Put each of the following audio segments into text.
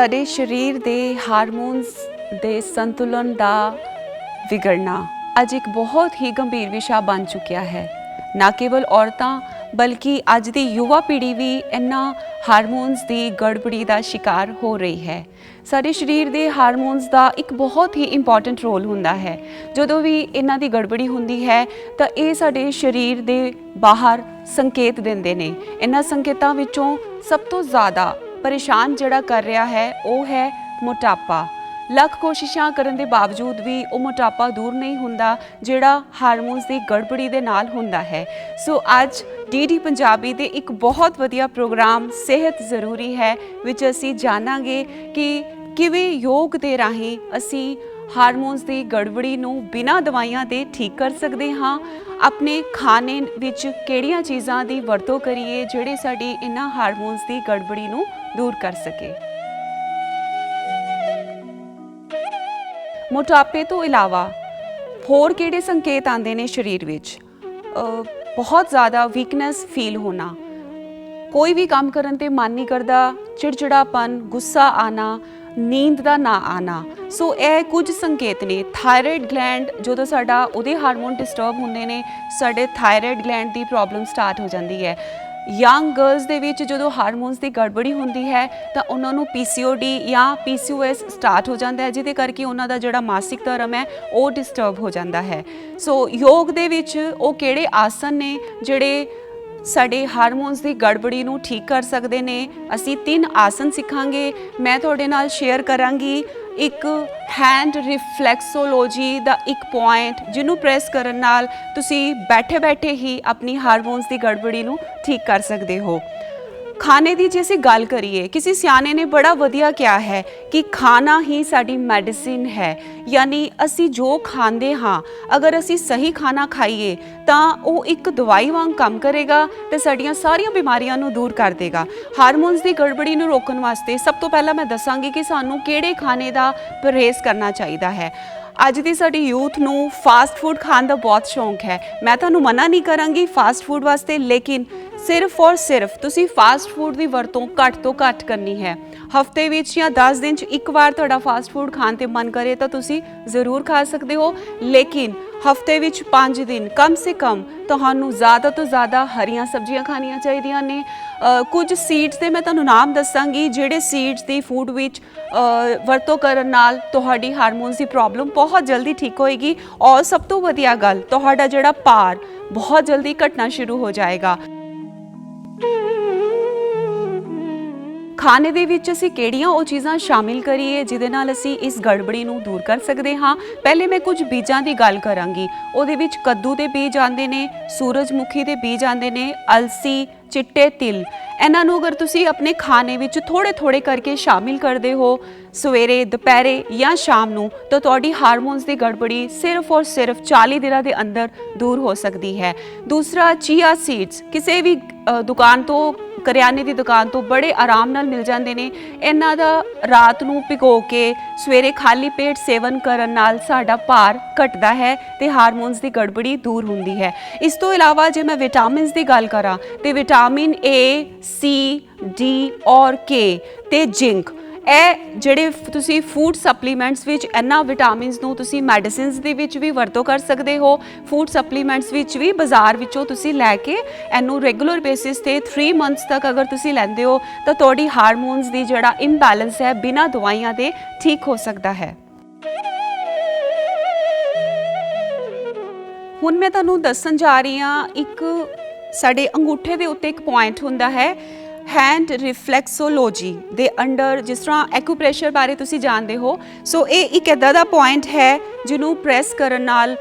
ਸਾਡੇ ਸਰੀਰ ਦੇ ਹਾਰਮੋਨਸ ਦੇ ਸੰਤੁਲਨ ਦਾ ਵਿਗੜਨਾ ਅੱਜ ਇੱਕ ਬਹੁਤ ਹੀ ਗੰਭੀਰ ਵਿਸ਼ਾ ਬਣ ਚੁੱਕਿਆ ਹੈ। ਨਾ ਕੇਵਲ ਔਰਤਾਂ ਬਲਕਿ ਅੱਜ ਦੀ ਯੁਵਾ ਪੀੜ੍ਹੀ ਵੀ ਇਹਨਾਂ ਹਾਰਮੋਨਸ ਦੀ ਗੜਬੜੀ ਦਾ ਸ਼ਿਕਾਰ ਹੋ ਰਹੀ ਹੈ। ਸਾਡੇ ਸਰੀਰ ਦੇ ਹਾਰਮੋਨਸ ਦਾ ਇੱਕ ਬਹੁਤ ਹੀ ਇੰਪੋਰਟੈਂਟ ਰੋਲ ਹੁੰਦਾ ਹੈ। ਜਦੋਂ ਵੀ ਇਹਨਾਂ ਦੀ ਗੜਬੜੀ ਹੁੰਦੀ ਹੈ ਤਾਂ ਇਹ ਸਾਡੇ ਸਰੀਰ ਦੇ ਬਾਹਰ ਸੰਕੇਤ ਦਿੰਦੇ ਨੇ। ਇਹਨਾਂ ਸੰਕੇਤਾਂ ਵਿੱਚੋਂ ਸਭ ਤੋਂ ਜ਼ਿਆਦਾ ਪਰੇਸ਼ਾਨ ਜਿਹੜਾ ਕਰ ਰਿਹਾ ਹੈ ਉਹ ਹੈ ਮੋਟਾਪਾ। ਲੱਖ ਕੋਸ਼ਿਸ਼ਾਂ ਕਰਨ ਦੇ ਬਾਵਜੂਦ ਵੀ ਉਹ ਮੋਟਾਪਾ ਦੂਰ ਨਹੀਂ ਹੁੰਦਾ ਜਿਹੜਾ ਹਾਰਮੋਨਸ ਦੀ ਗੜਬੜੀ ਦੇ ਨਾਲ ਹੁੰਦਾ ਹੈ। ਸੋ ਅੱਜ ਡੀਡੀ ਪੰਜਾਬੀ ਦੇ ਇੱਕ ਬਹੁਤ ਵਧੀਆ ਪ੍ਰੋਗਰਾਮ ਸਿਹਤ ਜ਼ਰੂਰੀ ਹੈ ਵਿੱਚ ਅਸੀਂ ਜਾਣਾਂਗੇ ਕਿ ਕਿਵੇਂ ਯੋਗ ਦੇ ਰਾਹੀਂ ਅਸੀਂ ਹਾਰਮੋਨਸ ਦੀ ਗੜਬੜੀ ਨੂੰ ਬਿਨਾਂ ਦਵਾਈਆਂ ਦੇ ਠੀਕ ਕਰ ਸਕਦੇ ਹਾਂ। ਆਪਣੇ ਖਾਣੇ ਵਿੱਚ ਕਿਹੜੀਆਂ ਚੀਜ਼ਾਂ ਦੀ ਵਰਤੋਂ ਕਰੀਏ ਜਿਹੜੇ ਸਾਡੀ ਇਹਨਾਂ ਹਾਰਮੋਨਸ ਦੀ ਗੜਬੜੀ ਨੂੰ ਦੂਰ ਕਰ ਸਕੇ। ਮੋਟਾਪੇ ਤੋਂ ਇਲਾਵਾ ਹੋਰ ਕਿਹੜੇ ਸੰਕੇਤ ਆਉਂਦੇ ਨੇ ਸਰੀਰ ਵਿੱਚ? ਬਹੁਤ ਜ਼ਿਆਦਾ ਵੀਕਨੈਸ ਫੀਲ ਹੋਣਾ, ਕੋਈ ਵੀ ਕੰਮ ਕਰਨ ਤੇ ਮਨ ਨਹੀਂ ਕਰਦਾ, ਚਿੜਚਿੜਾਪਨ, ਗੁੱਸਾ ਆਣਾ, ਨੀਂਦ ਦਾ ਨਾ ਆਣਾ। ਸੋ ਇਹ ਕੁਝ ਸੰਕੇਤ ਨੇ। ਥਾਇਰਾਇਡ ਗਲੈਂਡ ਜਦੋਂ ਸਾਡਾ ਉਹਦੇ ਹਾਰਮੋਨ ਡਿਸਟਰਬ ਹੁੰਦੇ ਨੇ, ਸਾਡੇ ਥਾਇਰਾਇਡ ਗਲੈਂਡ ਦੀ ਪ੍ਰੋਬਲਮ ਸਟਾਰਟ ਹੋ ਜਾਂਦੀ ਹੈ। ਯੰਗ ਗਰਲਸ ਦੇ ਵਿੱਚ ਜਦੋਂ ਹਾਰਮੋਨਸ ਦੀ ਗੜਬੜੀ ਹੁੰਦੀ ਹੈ ਤਾਂ ਉਹਨਾਂ ਨੂੰ PCOD ਜਾਂ PCOS ਸਟਾਰਟ ਹੋ ਜਾਂਦਾ ਹੈ, ਜਿਹਦੇ ਕਰਕੇ ਉਹਨਾਂ ਦਾ ਜਿਹੜਾ ਮਾਸਿਕ ਧਰਮ ਹੈ ਉਹ ਡਿਸਟਰਬ ਹੋ ਜਾਂਦਾ ਹੈ। ਸੋ ਯੋਗ ਦੇ ਵਿੱਚ ਉਹ ਕਿਹੜੇ ਆਸਨ ਨੇ ਜਿਹੜੇ ਸਾਡੇ ਹਾਰਮੋਨਸ ਦੀ ਗੜਬੜੀ ਨੂੰ ਠੀਕ ਕਰ ਸਕਦੇ ਨੇ? ਅਸੀਂ 3 ਆਸਨ ਸਿੱਖਾਂਗੇ। ਮੈਂ ਤੁਹਾਡੇ ਨਾਲ ਸ਼ੇਅਰ ਕਰਾਂਗੀ ਇੱਕ ਹੈਂਡ ਰਿਫਲੈਕਸੋਲੋਜੀ ਦਾ ਇੱਕ ਪੁਆਇੰਟ ਜਿਹਨੂੰ ਪ੍ਰੈਸ ਕਰਨ ਨਾਲ ਤੁਸੀਂ ਬੈਠੇ ਬੈਠੇ ਹੀ ਆਪਣੀ ਹਾਰਮੋਨਸ ਦੀ ਗੜਬੜੀ ਨੂੰ ਠੀਕ ਕਰ ਸਕਦੇ ਹੋ। ਖਾਣੇ ਦੀ ਜੇ ਅਸੀਂ ਗੱਲ ਕਰੀਏ, ਕਿਸੇ ਸਿਆਣੇ ਨੇ ਬੜਾ ਵਧੀਆ ਕਿਹਾ ਹੈ ਕਿ ਖਾਣਾ ਹੀ ਸਾਡੀ ਮੈਡੀਸਿਨ ਹੈ। ਯਾਨੀ ਅਸੀਂ ਜੋ ਖਾਂਦੇ ਹਾਂ, ਅਗਰ ਅਸੀਂ ਸਹੀ ਖਾਣਾ ਖਾਈਏ ਤਾਂ ਉਹ ਇੱਕ ਦਵਾਈ ਵਾਂਗ ਕੰਮ ਕਰੇਗਾ ਤੇ ਸਾਡੀਆਂ ਸਾਰੀਆਂ ਬਿਮਾਰੀਆਂ ਨੂੰ ਦੂਰ ਕਰ ਦੇਗਾ। ਹਾਰਮੋਨਸ ਦੀ ਗੜਬੜੀ ਨੂੰ ਰੋਕਣ ਵਾਸਤੇ ਸਭ ਤੋਂ ਪਹਿਲਾਂ ਮੈਂ ਦੱਸਾਂਗੀ ਕਿ ਸਾਨੂੰ ਕਿਹੜੇ ਖਾਣੇ ਦਾ ਪਰਹੇਜ਼ ਕਰਨਾ ਚਾਹੀਦਾ ਹੈ। ਅੱਜ ਦੀ ਸਾਡੀ ਯੂਥ ਨੂੰ ਫਾਸਟ ਫੂਡ ਖਾਣ ਦਾ ਬਹੁਤ ਸ਼ੌਂਕ ਹੈ। ਮੈਂ ਤੁਹਾਨੂੰ ਮਨਾ ਨਹੀਂ ਕਰਾਂਗੀ ਫਾਸਟ ਫੂਡ ਵਾਸਤੇ, ਲੇਕਿਨ ਸਿਰਫ ਔਰ ਸਿਰਫ ਤੁਸੀਂ ਫਾਸਟ ਫੂਡ ਦੀ ਵਰਤੋਂ ਘੱਟ ਤੋਂ ਘੱਟ ਕਰਨੀ ਹੈ। ਹਫਤੇ ਵਿੱਚ ਜਾਂ 10 ਦਿਨ 'ਚ ਇੱਕ ਵਾਰ ਤੁਹਾਡਾ ਫਾਸਟ ਫੂਡ ਖਾਣ ਤੇ ਮਨ ਕਰੇ ਤਾਂ ਤੁਸੀਂ ਜ਼ਰੂਰ ਖਾ ਸਕਦੇ ਹੋ, ਲੇਕਿਨ ਹਫਤੇ ਵਿੱਚ 5 ਦਿਨ ਕਮ ਸੇ ਕਮ ਤੁਹਾਨੂੰ ਜ਼ਿਆਦਾ ਤੋਂ ਜ਼ਿਆਦਾ ਹਰੀਆਂ ਸਬਜ਼ੀਆਂ ਖਾਣੀਆਂ ਚਾਹੀਦੀਆਂ ਨੇ। ਕੁਝ ਸੀਡਸ ਦੇ ਮੈਂ ਤੁਹਾਨੂੰ ਨਾਮ ਦੱਸਾਂਗੀ ਜਿਹੜੇ ਸੀਡਸ ਦੀ ਫੂਡ ਵਿੱਚ ਵਰਤੋਂ ਕਰਨ ਨਾਲ ਤੁਹਾਡੀ ਹਾਰਮੋਨਸ ਦੀ ਪ੍ਰੋਬਲਮ ਬਹੁਤ ਜਲਦੀ ਠੀਕ ਹੋਏਗੀ। ਔਰ ਸਭ ਤੋਂ ਵਧੀਆ ਗੱਲ, ਤੁਹਾਡਾ ਜਿਹੜਾ ਭਾਰ ਬਹੁਤ ਜਲਦੀ ਘਟਣਾ ਸ਼ੁਰੂ ਹੋ ਜਾਏਗਾ। ਖਾਣੇ ਦੇ ਵਿੱਚ ਅਸੀਂ ਕਿਹੜੀਆਂ ਉਹ ਚੀਜ਼ਾਂ ਸ਼ਾਮਿਲ ਕਰੀਏ ਜਿਹਦੇ ਨਾਲ ਅਸੀਂ ਇਸ ਗੜਬੜੀ ਨੂੰ ਦੂਰ ਕਰ ਸਕਦੇ ਹਾਂ? ਪਹਿਲੇ ਮੈਂ ਕੁਝ ਬੀਜਾਂ ਦੀ ਗੱਲ ਕਰਾਂਗੀ। ਉਹਦੇ ਵਿੱਚ ਕੱਦੂ ਦੇ ਬੀਜ ਆਉਂਦੇ ਨੇ, ਸੂਰਜਮੁਖੀ ਦੇ ਬੀਜ ਆਉਂਦੇ ਨੇ, ਅਲਸੀ, ਚਿੱਟੇ ਤਿਲ। ਇਹਨਾਂ ਨੂੰ ਅਗਰ ਤੁਸੀਂ ਆਪਣੇ ਖਾਣੇ ਵਿੱਚ ਥੋੜ੍ਹੇ ਥੋੜ੍ਹੇ ਕਰਕੇ ਸ਼ਾਮਿਲ ਕਰਦੇ ਹੋ ਸਵੇਰੇ, ਦੁਪਹਿਰੇ ਜਾਂ ਸ਼ਾਮ ਨੂੰ, ਤਾਂ ਤੁਹਾਡੀ ਹਾਰਮੋਨਸ ਦੀ ਗੜਬੜੀ ਸਿਰਫ ਔਰ ਸਿਰਫ 40 ਦਿਨਾਂ ਦੇ ਅੰਦਰ ਦੂਰ ਹੋ ਸਕਦੀ ਹੈ। ਦੂਸਰਾ, ਚੀਆ ਸੀਡਸ ਕਿਸੇ ਵੀ ਦੁਕਾਨ ਤੋਂ, ਕਰਿਆਨੇ ਦੀ ਦੁਕਾਨ ਤੋਂ ਬੜੇ ਆਰਾਮ ਨਾਲ ਮਿਲ ਜਾਂਦੇ ਨੇ। ਇਹਨਾਂ ਦਾ ਰਾਤ ਨੂੰ ਭਿਗੋ ਕੇ ਸਵੇਰੇ ਖਾਲੀ ਪੇਟ ਸੇਵਨ ਕਰਨ ਨਾਲ ਸਾਡਾ ਭਾਰ ਘਟਦਾ ਹੈ ਤੇ ਹਾਰਮੋਨਸ ਦੀ ਗੜਬੜੀ ਦੂਰ ਹੁੰਦੀ ਹੈ। ਇਸ ਤੋਂ ਇਲਾਵਾ ਜੇ ਮੈਂ ਵਿਟਾਮਿਨਸ ਦੀ ਗੱਲ ਕਰਾਂ ਤੇ ਵਿਟਾਮਿਨ A, C, D ਔਰ K ਤੇ ਜ਼ਿੰਕ, ਇਹ ਜਿਹੜੇ ਤੁਸੀਂ ਫੂਡ ਸਪਲੀਮੈਂਟਸ ਵਿੱਚ ਇਹਨਾਂ ਵਿਟਾਮਿਨਸ ਨੂੰ ਤੁਸੀਂ ਮੈਡੀਸਿਨਸ ਦੇ ਵਿੱਚ ਵੀ ਵਰਤੋਂ ਕਰ ਸਕਦੇ ਹੋ। ਫੂਡ ਸਪਲੀਮੈਂਟਸ ਵਿੱਚ ਵੀ ਬਾਜ਼ਾਰ ਵਿੱਚੋਂ ਤੁਸੀਂ ਲੈ ਕੇ ਇਹਨੂੰ ਰੈਗੂਲਰ ਬੇਸਿਸ 'ਤੇ 3 ਮੰਥਸ ਤੱਕ ਅਗਰ ਤੁਸੀਂ ਲੈਂਦੇ ਹੋ ਤਾਂ ਤੁਹਾਡੀ ਹਾਰਮੋਨਸ ਦੀ ਜਿਹੜਾ ਇੰਬੈਲੈਂਸ ਹੈ ਬਿਨਾਂ ਦਵਾਈਆਂ ਦੇ ਠੀਕ ਹੋ ਸਕਦਾ ਹੈ। ਹੁਣ ਮੈਂ ਤੁਹਾਨੂੰ ਦੱਸਣ ਜਾ ਰਹੀ ਹਾਂ, ਇੱਕ ਸਾਡੇ ਅੰਗੂਠੇ ਦੇ ਉੱਤੇ ਇੱਕ ਪੁਆਇੰਟ ਹੁੰਦਾ ਹੈ ਹੈਂਡ ਰਿਫਲੈਕਸੋਲੋਜੀ ਦੇ ਅੰਡਰ। ਜਿਸ ਤਰ੍ਹਾਂ ਐਕੂਪ੍ਰੈਸ਼ਰ ਬਾਰੇ ਤੁਸੀਂ ਜਾਣਦੇ ਹੋ, ਸੋ ਇਹ ਇੱਕ ਇੱਦਾਂ ਦਾ ਪੁਆਇੰਟ ਹੈ ਜਿਹਨੂੰ ਪ੍ਰੈਸ ਕਰਨ ਨਾਲ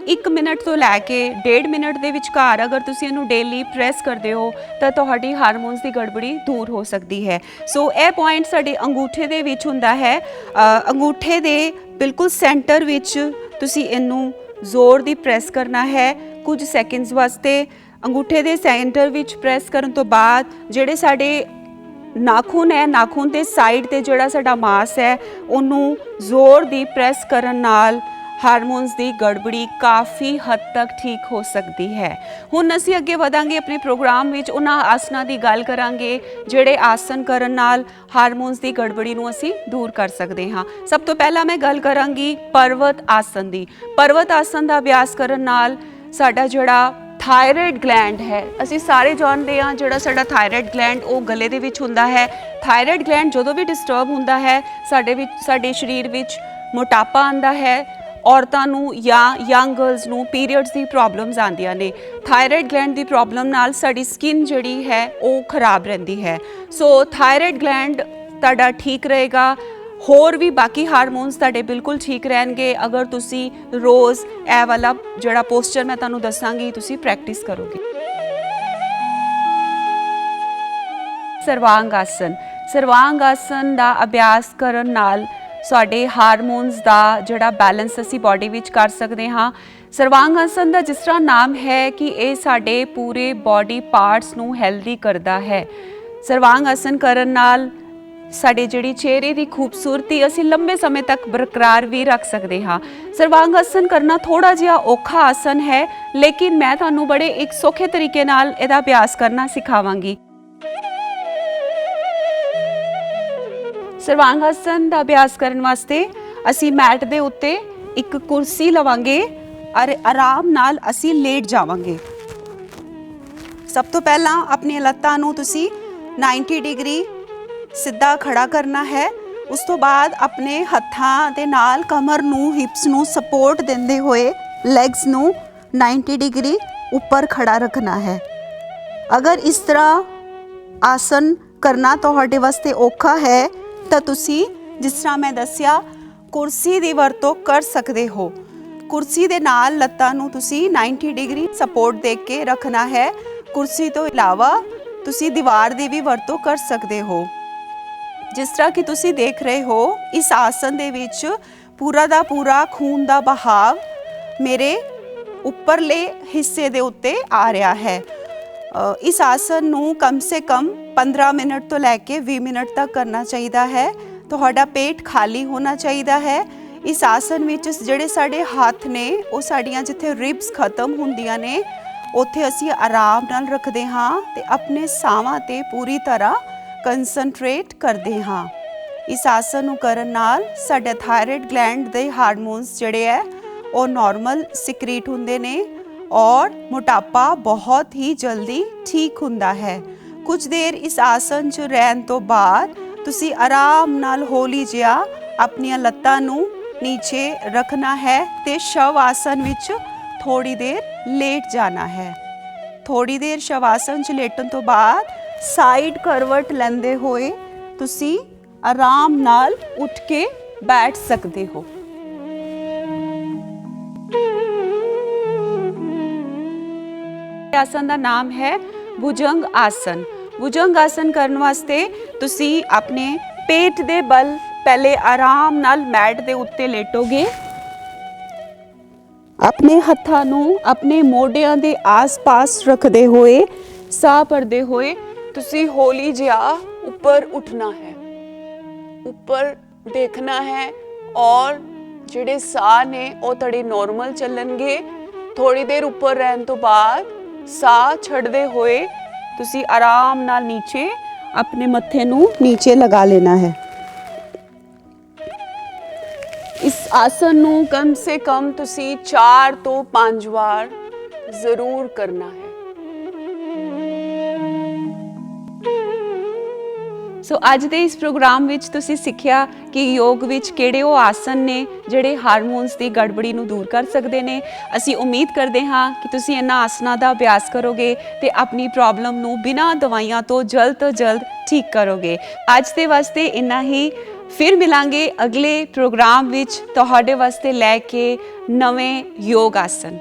1 ਮਿੰਟ ਤੋਂ ਲੈ ਕੇ 1.5 ਮਿੰਟ ਦੇ ਵਿਚਕਾਰ ਅਗਰ ਤੁਸੀਂ ਇਹਨੂੰ ਡੇਲੀ ਪ੍ਰੈਸ ਕਰਦੇ ਹੋ ਤਾਂ ਤੁਹਾਡੀ ਹਾਰਮੋਨਸ ਦੀ ਗੜਬੜੀ ਦੂਰ ਹੋ ਸਕਦੀ ਹੈ। ਸੋ ਇਹ ਪੁਆਇੰਟ ਸਾਡੇ ਅੰਗੂਠੇ ਦੇ ਵਿੱਚ ਹੁੰਦਾ ਹੈ। ਅੰਗੂਠੇ ਦੇ ਬਿਲਕੁਲ ਸੈਂਟਰ ਵਿੱਚ ਤੁਸੀਂ ਇਹਨੂੰ ਜ਼ੋਰ ਦੀ ਪ੍ਰੈਸ ਕਰਨਾ ਹੈ ਕੁਝ ਸੈਕਿੰਡਸ ਵਾਸਤੇ। ਅੰਗੂਠੇ ਦੇ ਸੈਂਟਰ ਵਿੱਚ ਪ੍ਰੈਸ ਕਰਨ ਤੋਂ ਬਾਅਦ ਜਿਹੜੇ ਸਾਡੇ ਨਾਖੂਨ ਹੈ, ਨਾਖੂਨ ਦੇ ਸਾਈਡ ਤੇ ਜਿਹੜਾ ਸਾਡਾ ਮਾਸ ਹੈ, ਉਹਨੂੰ ਜ਼ੋਰ ਦੀ ਪ੍ਰੈਸ ਕਰਨ ਨਾਲ ਹਾਰਮੋਨਸ ਦੀ ਗੜਬੜੀ ਕਾਫੀ ਹੱਦ ਤੱਕ ਠੀਕ ਹੋ ਸਕਦੀ ਹੈ। ਹੁਣ ਅਸੀਂ ਅੱਗੇ ਵਧਾਂਗੇ ਆਪਣੇ ਪ੍ਰੋਗਰਾਮ ਵਿੱਚ, ਉਹਨਾਂ ਆਸਨਾਂ ਦੀ ਗੱਲ ਕਰਾਂਗੇ ਜਿਹੜੇ ਆਸਨ ਕਰਨ ਨਾਲ ਹਾਰਮੋਨਸ ਦੀ ਗੜਬੜੀ ਨੂੰ ਅਸੀਂ ਦੂਰ ਕਰ ਸਕਦੇ ਹਾਂ। ਸਭ ਤੋਂ ਪਹਿਲਾਂ ਮੈਂ ਗੱਲ ਕਰਾਂਗੀ ਪਰਵਤ ਆਸਨ ਦੀ। ਪਰਵਤ ਆਸਨ ਦਾ ਅਭਿਆਸ ਕਰਨ ਨਾਲ ਸਾਡਾ ਜਿਹੜਾ ਥਾਇਰਾਇਡ ਗਲੈਂਡ ਹੈ, ਅਸੀਂ ਸਾਰੇ ਜਾਣਦੇ ਹਾਂ ਜਿਹੜਾ ਸਾਡਾ ਥਾਇਰਾਇਡ ਗਲੈਂਡ ਉਹ ਗਲੇ ਦੇ ਵਿੱਚ ਹੁੰਦਾ ਹੈ। ਥਾਇਰਾਇਡ ਗਲੈਂਡ ਜਦੋਂ ਵੀ ਡਿਸਟਰਬ ਹੁੰਦਾ ਹੈ ਸਾਡੇ ਸਰੀਰ ਵਿੱਚ ਮੋਟਾਪਾ ਆਉਂਦਾ ਹੈ। ਔਰਤਾਂ ਨੂੰ ਜਾਂ ਯੰਗ ਗਰਲਸ ਨੂੰ ਪੀਰੀਅਡਸ ਦੀ ਪ੍ਰੋਬਲਮਸ ਆਉਂਦੀਆਂ ਨੇ। ਥਾਇਰਾਇਡ ਗਲੈਂਡ ਦੀ ਪ੍ਰੋਬਲਮ ਨਾਲ ਸਾਡੀ ਸਕਿਨ ਜਿਹੜੀ ਹੈ ਉਹ ਖਰਾਬ ਰਹਿੰਦੀ ਹੈ। ਸੋ ਥਾਇਰਾਇਡ ਗਲੈਂਡ ਤੁਹਾਡਾ ਠੀਕ ਰਹੇਗਾ, ਹੋਰ ਵੀ ਬਾਕੀ ਹਾਰਮੋਨਸ ਤੁਹਾਡੇ ਬਿਲਕੁਲ ਠੀਕ ਰਹਿਣਗੇ ਅਗਰ ਤੁਸੀਂ ਰੋਜ਼ ਇਹ ਵਾਲਾ ਜਿਹੜਾ ਪੋਸਚਰ ਮੈਂ ਤੁਹਾਨੂੰ ਦੱਸਾਂਗੀ ਤੁਸੀਂ ਪ੍ਰੈਕਟਿਸ ਕਰੋਗੇ। ਸਰਵਾਂਗ ਆਸਨ। ਸਰਵਾਂਗ ਆਸਨ ਦਾ ਅਭਿਆਸ ਕਰਨ ਨਾਲ ਸਾਡੇ ਹਾਰਮੋਨਸ ਦਾ ਜਿਹੜਾ ਬੈਲੈਂਸ ਅਸੀਂ ਬਾਡੀ ਵਿੱਚ ਕਰ ਸਕਦੇ ਹਾਂ। ਸਰਵਾਂਗ ਆਸਨ ਦਾ ਜਿਸ ਤਰ੍ਹਾਂ ਨਾਮ ਹੈ ਕਿ ਇਹ ਸਾਡੇ ਪੂਰੇ ਬਾਡੀ ਪਾਰਟਸ ਨੂੰ ਹੈਲਦੀ ਕਰਦਾ ਹੈ। ਸਰਵਾਂਗ ਆਸਨ ਕਰਨ ਨਾਲ ਸਾਡੇ ਜਿਹੜੀ ਚਿਹਰੇ ਦੀ ਖੂਬਸੂਰਤੀ ਅਸੀਂ ਲੰਬੇ ਸਮੇਂ ਤੱਕ ਬਰਕਰਾਰ ਵੀ ਰੱਖ ਸਕਦੇ ਹਾਂ। ਸਰਵਾਂਗ ਆਸਨ ਕਰਨਾ ਥੋੜਾ ਜਿਹਾ ਔਖਾ ਆਸਨ ਹੈ, ਲੇਕਿਨ ਮੈਂ ਤੁਹਾਨੂੰ ਬੜੇ ਇੱਕ ਸੌਖੇ ਤਰੀਕੇ ਨਾਲ ਇਹਦਾ ਅਭਿਆਸ ਕਰਨਾ ਸਿਖਾਵਾਂਗੀ। ਸਰਵਾਂਗ ਆਸਨ ਦਾ ਅਭਿਆਸ ਕਰਨ ਵਾਸਤੇ ਅਸੀਂ ਮੈਟ ਦੇ ਉੱਤੇ ਇੱਕ ਕੁਰਸੀ ਲਵਾਂਗੇ ਔਰ ਆਰਾਮ ਨਾਲ ਅਸੀਂ ਲੇਟ ਜਾਵਾਂਗੇ। ਸਭ ਤੋਂ ਪਹਿਲਾਂ ਆਪਣੀਆਂ ਲੱਤਾਂ ਨੂੰ ਤੁਸੀਂ 90 ਡਿਗਰੀ ਸਿੱਧਾ ਖੜਾ ਕਰਨਾ ਹੈ। ਉਸ ਤੋਂ ਬਾਅਦ ਆਪਣੇ ਹੱਥਾਂ ਦੇ ਨਾਲ ਕਮਰ ਨੂੰ, ਹਿਪਸ ਨੂੰ ਸਪੋਰਟ ਦਿੰਦੇ ਹੋਏ ਲੈਗਸ ਨੂੰ 90 ਡਿਗਰੀ ਉੱਪਰ ਖੜਾ ਰੱਖਣਾ ਹੈ। ਅਗਰ ਇਸ ਤਰ੍ਹਾਂ ਆਸਨ ਕਰਨਾ ਤੁਹਾਡੇ ਵਾਸਤੇ ਔਖਾ ਹੈ ਤਾਂ ਤੁਸੀਂ ਜਿਸ ਤਰ੍ਹਾਂ ਮੈਂ ਦੱਸਿਆ ਕੁਰਸੀ ਦੀ ਵਰਤੋਂ ਕਰ ਸਕਦੇ ਹੋ। ਕੁਰਸੀ ਦੇ ਨਾਲ ਲੱਤਾਂ ਨੂੰ ਤੁਸੀਂ 90 ਡਿਗਰੀ ਸਪੋਰਟ ਦੇ ਕੇ ਰੱਖਣਾ ਹੈ। ਕੁਰਸੀ ਤੋਂ ਇਲਾਵਾ ਤੁਸੀਂ ਦੀਵਾਰ ਦੀ ਵੀ ਵਰਤੋਂ ਕਰ ਸਕਦੇ ਹੋ। ਜਿਸ ਤਰ੍ਹਾਂ ਕਿ ਤੁਸੀਂ ਦੇਖ ਰਹੇ ਹੋ ਇਸ ਆਸਨ ਦੇ ਵਿੱਚ ਪੂਰਾ ਦਾ ਪੂਰਾ ਖੂਨ ਦਾ ਬਹਾਵ ਮੇਰੇ ਉੱਪਰਲੇ ਹਿੱਸੇ ਦੇ ਉੱਤੇ ਆ ਰਿਹਾ ਹੈ। ਇਸ ਆਸਨ ਨੂੰ ਕਮ ਸੇ ਕਮ 15 ਮਿੰਟ ਤੋਂ ਲੈ ਕੇ 20 ਮਿੰਟ ਤੱਕ ਕਰਨਾ ਚਾਹੀਦਾ ਹੈ। ਤੁਹਾਡਾ ਪੇਟ ਖਾਲੀ ਹੋਣਾ ਚਾਹੀਦਾ ਹੈ। ਇਸ ਆਸਨ ਵਿੱਚ ਜਿਹੜੇ ਸਾਡੇ ਹੱਥ ਨੇ ਉਹ ਸਾਡੀਆਂ ਜਿੱਥੇ ਰਿਬਸ ਖਤਮ ਹੁੰਦੀਆਂ ਨੇ ਉੱਥੇ ਅਸੀਂ ਆਰਾਮ ਨਾਲ ਰੱਖਦੇ ਹਾਂ ਤੇ ਆਪਣੇ ਸਾਹਾਂ ਤੇ ਪੂਰੀ ਤਰ੍ਹਾਂ ਕੰਸਨਟਰੇਟ ਕਰਦੇ ਹਾਂ। ਇਸ ਆਸਨ ਨੂੰ ਕਰਨ ਨਾਲ ਸਾਡੇ ਥਾਇਰਾਇਡ ਗਲੈਂਡ ਦੇ ਹਾਰਮੋਨਸ ਜਿਹੜੇ ਹੈ ਉਹ ਨਾਰਮਲ ਸਿਕਰੀਟ ਹੁੰਦੇ ਨੇ ਔਰ ਮੋਟਾਪਾ ਬਹੁਤ ਹੀ ਜਲਦੀ ਠੀਕ ਹੁੰਦਾ ਹੈ। ਕੁਝ ਦੇਰ ਇਸ ਆਸਨ 'ਚ ਰਹਿਣ ਤੋਂ ਬਾਅਦ ਤੁਸੀਂ ਆਰਾਮ ਨਾਲ ਹੌਲੀ ਜਿਹਾ ਆਪਣੀਆਂ ਲੱਤਾਂ ਨੂੰ ਨੀਚੇ ਰੱਖਣਾ ਹੈ ਤੇ ਸ਼ਵ ਆਸਨ ਵਿੱਚ ਥੋੜੀ ਦੇਰ ਲੇਟ ਜਾਣਾ ਹੈ। ਥੋੜੀ ਦੇਰ ਸ਼ਵ ਆਸਨ 'ਚ ਲੇਟਣ ਤੋਂ ਬਾਅਦ ਸਾਈਡ ਕਰਵਟ ਲੈਂਦੇ ਹੋਏ ਤੁਸੀਂ ਆਰਾਮ ਨਾਲ ਉੱਠ ਕੇ ਬੈਠ ਸਕਦੇ ਹੋ। ਆਸਨ ਦਾ ਨਾਮ ਹੈ ਭੁਜੰਗ ਆਸਨ। ਭੁਜੰਗ ਆਸਨ ਕਰਨ ਵਾਸਤੇ ਤੁਸੀਂ ਆਪਣੇ ਪੇਟ ਦੇ ਬਲ ਪਹਿਲੇ ਆਰਾਮ ਨਾਲ ਮੈਟ ਦੇ ਉੱਤੇ ਲੇਟੋਗੇ। ਆਪਣੇ ਹੱਥਾਂ ਨੂੰ ਆਪਣੇ ਮੋਢਿਆਂ ਦੇ ਆਸ-ਪਾਸ ਰੱਖਦੇ ਹੋਏ ਸਾਹ ਭਰਦੇ ਹੋਏ ਤੁਸੀਂ ਹੌਲੀ ਜਿਹਾ ਉੱਪਰ ਉੱਠਣਾ ਹੈ, ਉੱਪਰ ਦੇਖਣਾ ਹੈ ਔਰ ਜਿਹੜੇ ਸਾਹ ਨੇ ਉਹ ਤੁਹਾਡੇ ਨੋਰਮਲ ਚੱਲਣਗੇ। ਥੋੜੀ ਦੇਰ ਉੱਪਰ ਰਹਿਣ ਤੋਂ ਬਾਅਦ ਸਾਹ ਛੱਡਦੇ ਹੋਏ ਤੁਸੀਂ ਆਰਾਮ ਨਾਲ ਨੀਚੇ ਆਪਣੇ ਮੱਥੇ ਨੂੰ ਨੀਚੇ ਲਗਾ ਲੈਣਾ ਹੈ। ਇਸ ਆਸਨ ਨੂੰ ਕਮ ਸੇ ਕਮ ਤੁਸੀਂ 4 ਤੋਂ 5 ਵਾਰ ਜ਼ਰੂਰ ਕਰਨਾ ਹੈ। ਸੋ ਅੱਜ ਦੇ ਇਸ ਪ੍ਰੋਗਰਾਮ ਵਿੱਚ ਤੁਸੀਂ ਸਿੱਖਿਆ ਕਿ ਯੋਗ ਵਿੱਚ ਕਿਹੜੇ ਉਹ ਆਸਨ ਨੇ ਜਿਹੜੇ ਹਾਰਮੋਨਸ ਦੀ ਗੜਬੜੀ ਨੂੰ ਦੂਰ ਕਰ ਸਕਦੇ ਨੇ। ਅਸੀਂ ਉਮੀਦ ਕਰਦੇ ਹਾਂ ਕਿ ਤੁਸੀਂ ਇਹਨਾਂ ਆਸਨਾਂ ਦਾ ਅਭਿਆਸ ਕਰੋਗੇ ਤੇ ਆਪਣੀ ਪ੍ਰੋਬਲਮ ਨੂੰ ਬਿਨਾਂ ਦਵਾਈਆਂ ਤੋਂ ਜਲਦ ਠੀਕ ਕਰੋਗੇ। ਅੱਜ ਦੇ ਵਾਸਤੇ ਇੰਨਾ ਹੀ। ਫਿਰ ਮਿਲਾਂਗੇ ਅਗਲੇ ਪ੍ਰੋਗਰਾਮ ਵਿੱਚ ਤੁਹਾਡੇ ਵਾਸਤੇ ਲੈ ਕੇ ਨਵੇਂ ਯੋਗ ਆਸਨ।